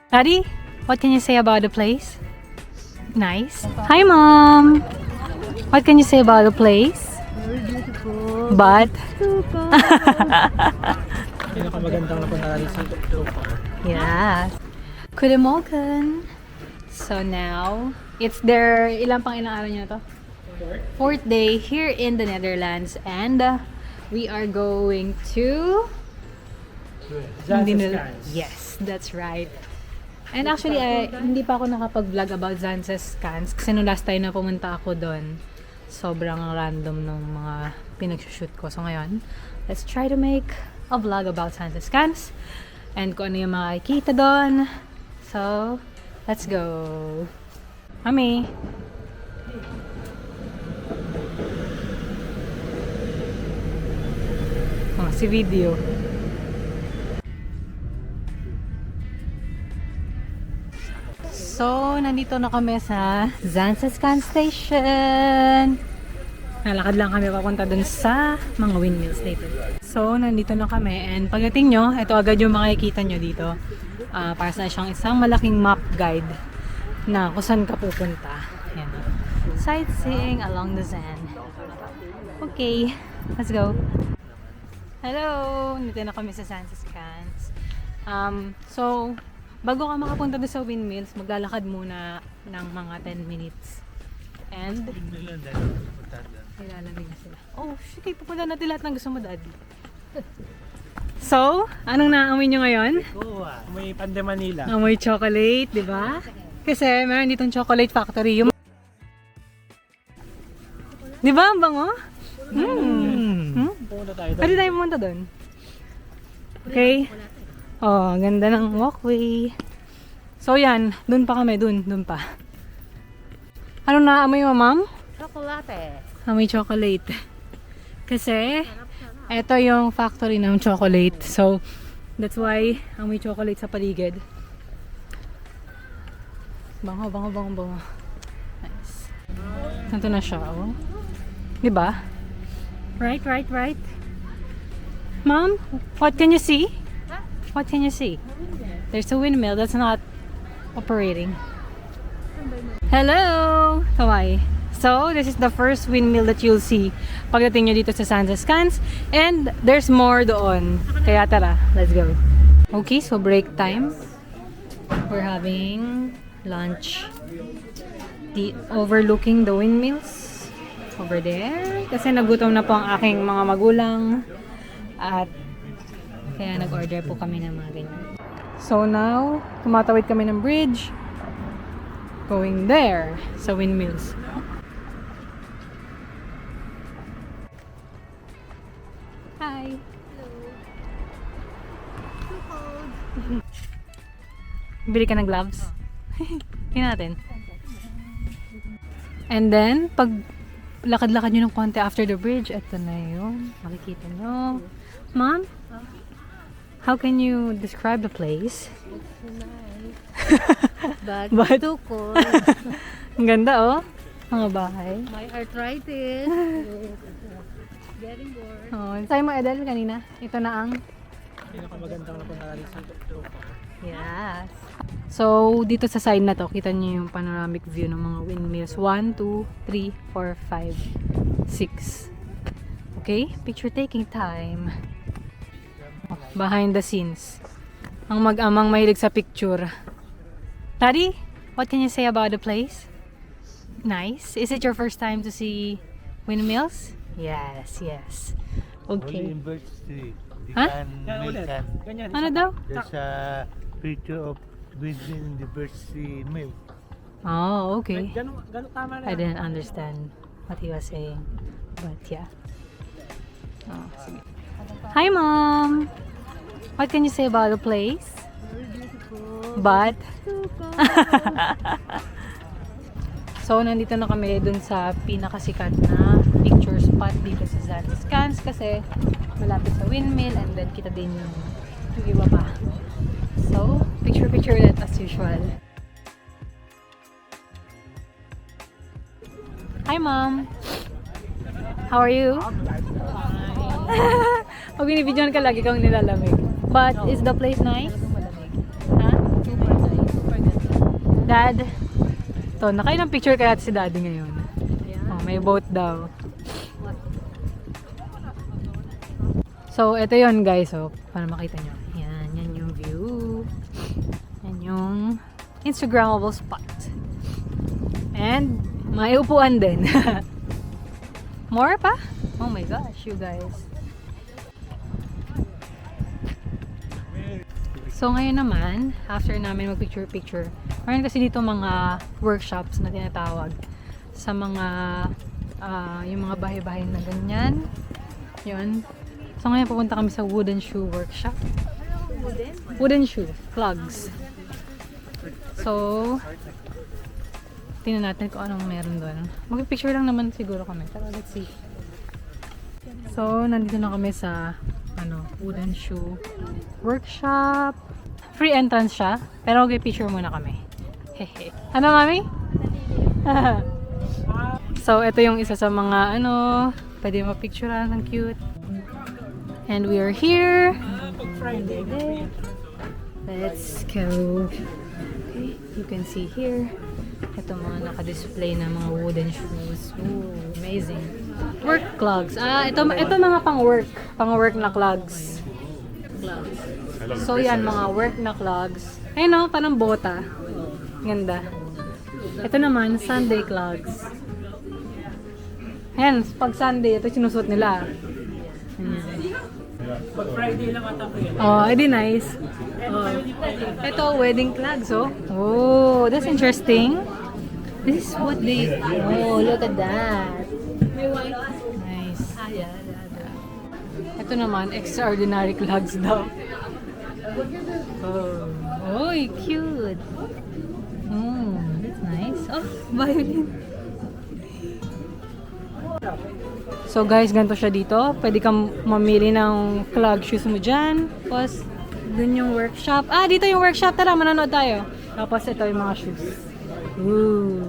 Daddy, what can you say about the place? Nice. Hi, Mom. What can you say about the place? Very beautiful. But Pinakamagandang napunta sa yes. Goedemorgen. So now, it's their ilang araw niyo to? Fourth day here in the Netherlands, and we are going to Zaanse Windmills. Schans. Yes, that's right. And actually, hindi pa ako nakapag-vlog about Zaanse Schans kasi nung last time na pumunta ako doon, sobrang random ng mga pinag-shoot ko. So ngayon, let's try to make a vlog about Zaanse Schans and kung ano yung makikita doon. So, let's go. Mami! Oh, si video. So, nandito na kami sa Zaanse Schans Station. Nalakad lang kami papunta dun sa mga windmills dito. So, nandito na kami. And pagdating nyo, ito agad yung makikita nyo dito. Para sa siyang isang malaking map guide na kung saan ka pupunta. Ayan. Sightseeing along the Zaan. Okay, let's go. Hello! Nandito na kami sa Zaanse Schans. So, bago ka makapunta doon sa windmills, maglalakad muna ng mga 10 minutes. And nilalamig na sila. Oh, shit, pupunta natin lahat ng gusto mo, Daddy. So, anong naamoy nyo ngayon? May Pande Manila. Amoy chocolate, di ba? Kasi meron ditong chocolate factory. Yung... Di ba? Ang bango? Pumunta tayo doon. Pwede tayo pumunta doon. Okay. Oh, ganda ng walkway. So yan, dun pa kami, dun pa. Anong naamoy mo, Ma'am? Chocolate. Amoy chocolate. Kasi, eto yung factory ng chocolate. So, that's why amoy chocolate sa paligid. Bango. Nice. Nandito na siya, oh. Diba? Right. Mom, what can you see? What can you see? There's a windmill that's not operating. Hello! Hawaii. So, this is the first windmill that you'll see pagdating nyo dito sa Zaanse Schans. And there's more doon. Kaya tara, let's go. Okay, so break time. We're having lunch. Overlooking the windmills. Over there. Kasi nagutom na po ang aking mga magulang. At kaya nag-order po kami ng mga ganyan. So now, tumatawid kami ng bridge. Going there sa windmills. Hi! Hello! Too cold! Bili ka ng gloves? Tingnan natin. And then, pag lakad-lakad nyo ng konti after the bridge, eto na yun. Makikita nyo. Mom? How can you describe the place? It's nice. But too cold. Ang ganda, oh. Mga bahay. My arthritis. Getting bored. Oh, sabi mo, Edel, kanina. Ito na ang... Pinakamagandang napunta sa Yes. So, dito sa side na to, kita niyo yung panoramic view ng mga windmills. 1, 2, 3, 4, 5, 6. Okay? Picture taking time. Behind the scenes. Ang mag-amang mahilig sa picture. Daddy, what can you say about the place? Nice. Is it your first time to see windmills? Yes. Okay. Only in Birch Street. You Huh? can make an, Ganyan. Ano daw? there's a picture of windmill in the Birch Street mill. Oh, okay. Ganun tama na. I didn't understand what he was saying. But yeah. Oh, sige. Hi, Mom! What can you say about the place? Very beautiful. But, Too cold. so nandito na kami dun sa pinakasikat na picture spot dito sa Zaanse Schans kasi malapit sa windmill and then kita din yung iba pa. So, picture ulit as usual. Hi, Mom! How are you? Pag binibidyoan ka lagi kang nilalamig. But is the place nice? Ha? Super nice. Dad, to, nakailang picture kaya si Daddy ngayon? Oh, may boat daw. So, ito yon guys. So, para makita nyo. Yan yung view. Yan yung Instagrammable spot. And, may upuan din. More pa? Oh my gosh, you guys. So, ngayon naman, after namin mag-picture-picture, meron kasi dito mga workshops na tinatawag sa mga, yung mga bahay-bahay na ganyan. Yun. So, ngayon pupunta kami sa wooden shoe workshop. Wooden shoe, clogs. So, tingnan natin kung anong meron doon. Mag-picture lang naman siguro kami. Tara, let's see. So, nandito na kami sa wooden shoe workshop. Free entrance siya, pero mag-picture muna kami. Hehe. Ano, mami? So, ito yung isa sa mga pwede mapicturean, ang cute. And we are here. Let's go. Okay, you can see here. Ito mga naka-display na mga wooden shoes. Ooh, amazing. Work clogs. Ito mga pang-work na clogs. So yan, mga work na clogs. Ayun o, parang bota. Ganda. Ito naman, Sunday clogs. Ayan, pag Sunday, ito sinusot nila. Pag Friday lang ata ko yun. Oh, edi nice. Oh. Ito, wedding clogs, oh. Oh, that's interesting. This is what they... Oh, look at that. Nice. Ito naman, extraordinary clogs daw. Oh, cute. That's nice. Oh, violin. So guys, ganito siya dito. Pwede kang mamili ng clog shoes mo dyan. Tapos, dun yung workshop. Dito yung workshop. Tara, manonood tayo. Tapos, ito yung mga shoes. Ooh.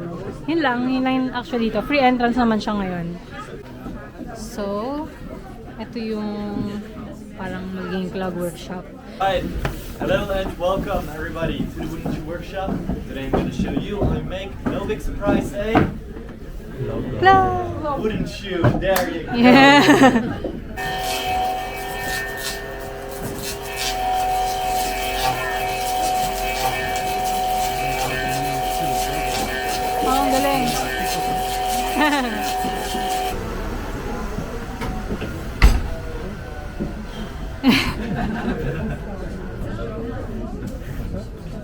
Yun lang yung actually dito. Free entrance naman siya ngayon. So, ito yung parang magiging clog workshop. Hi, hello and welcome everybody to the Wooden Shoe Workshop. Today I'm going to show you how to make, no big surprise, Clog! wooden shoe. There you go. Yeah. Ang galing.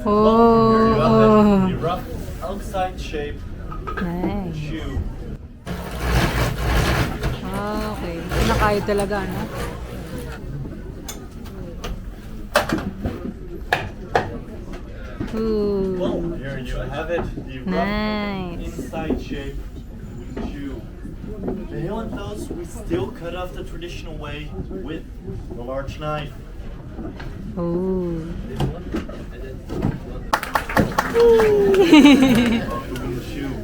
The rough outside shape Nice. shoe. Okay. Nakaya talaga, no? Ooh. Well, here you have it. The rough Nice. inside shape wooden shoe. The heel and toes we still cut off the traditional way with a large knife. Ooh. The wooden shoe.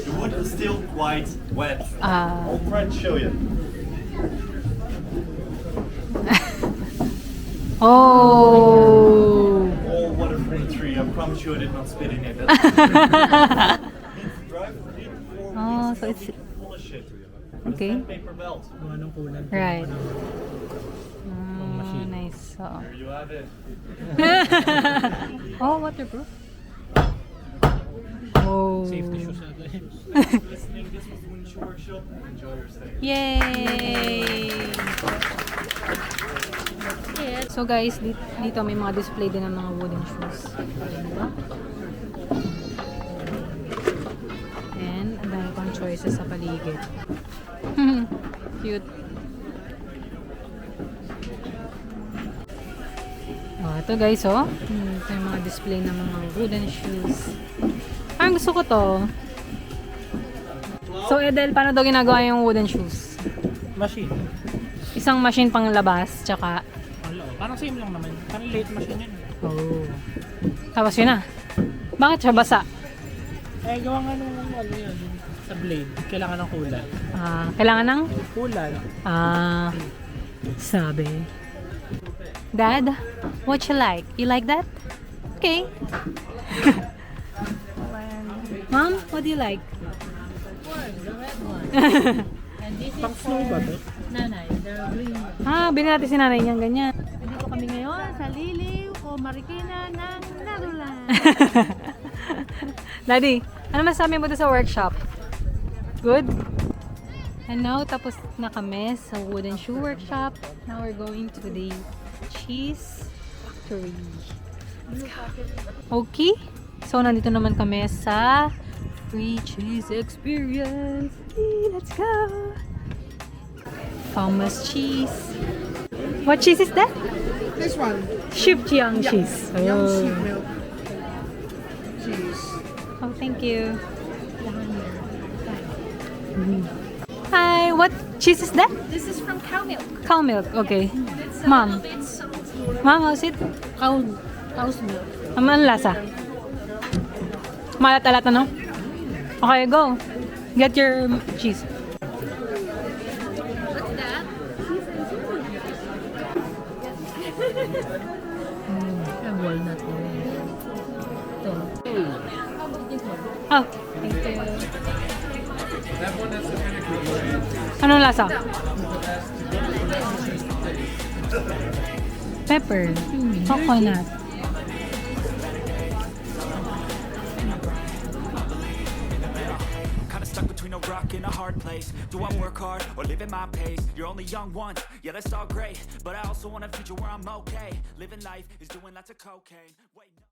The wood is still quite wet. I'll try to show you. Oh. Oh, what a pretty tree. I promise you I did not spit in it. Oh, so it's full of shit. okay. Paper belt. Kung anong kulang. Right. machine. Nice. So. There you have it. Oh, waterproof. Oh. Safety shoes ata yun. Listening, this was Wooden Shoe Workshop. Enjoy your stay. Yay! So guys, dito may mga display din ng mga wooden shoes. Diba? And ang dami pang choices sa paligid. Cute. Oh, ito guys, oh. Ito yung mga display ng mga wooden shoes. Parang gusto ko to. So Edel, paano daw ginagawa yung wooden shoes? Machine. Isang machine pang labas, tsaka... Wala. Parang same lang naman. Parang late machine yun. Oh. Tapos yun na. Bakit siya basa? Gawa nga nung yun. Sa blade. Kailangan ng kulan. Kailangan ng? Kulan. Sabi. Dad, what you like? You like that? Okay. Mom, what do you like? The red one. And this is Pang snow ba to? nanay, the green one. Ah, bilhin natin si nanay niyang ganyan. Dito kami ngayon sa Liliw o Marikina ng Netherlands. Daddy, ano masabi mo doon sa workshop? Good? And now, tapos na kami sa wooden shoe workshop. Now we're going to the cheese factory. Okay. So, nandito naman kami sa free cheese experience. Hey, let's go! Thomas cheese. What cheese is that? This one. Shipjiang cheese. Young Oh. sheep milk cheese. Oh, thank you. Hi, what cheese is that? This is from cow milk. Cow milk, okay. Mom, Mom, how's it? Cow's milk. Ano lasa? Malat-alat ano? Okay, go. Get your cheese. What's that? Walnut. Ito. Oh, thank you. Anong lasa? Pepper. Coconut. Kinda stuck between a rock and a hard place. Do I work hard or live at my pace? You're only young once, yeah, that's all great. But I also want a future where I'm okay. Living life is doing lots of cocaine. Wait, no.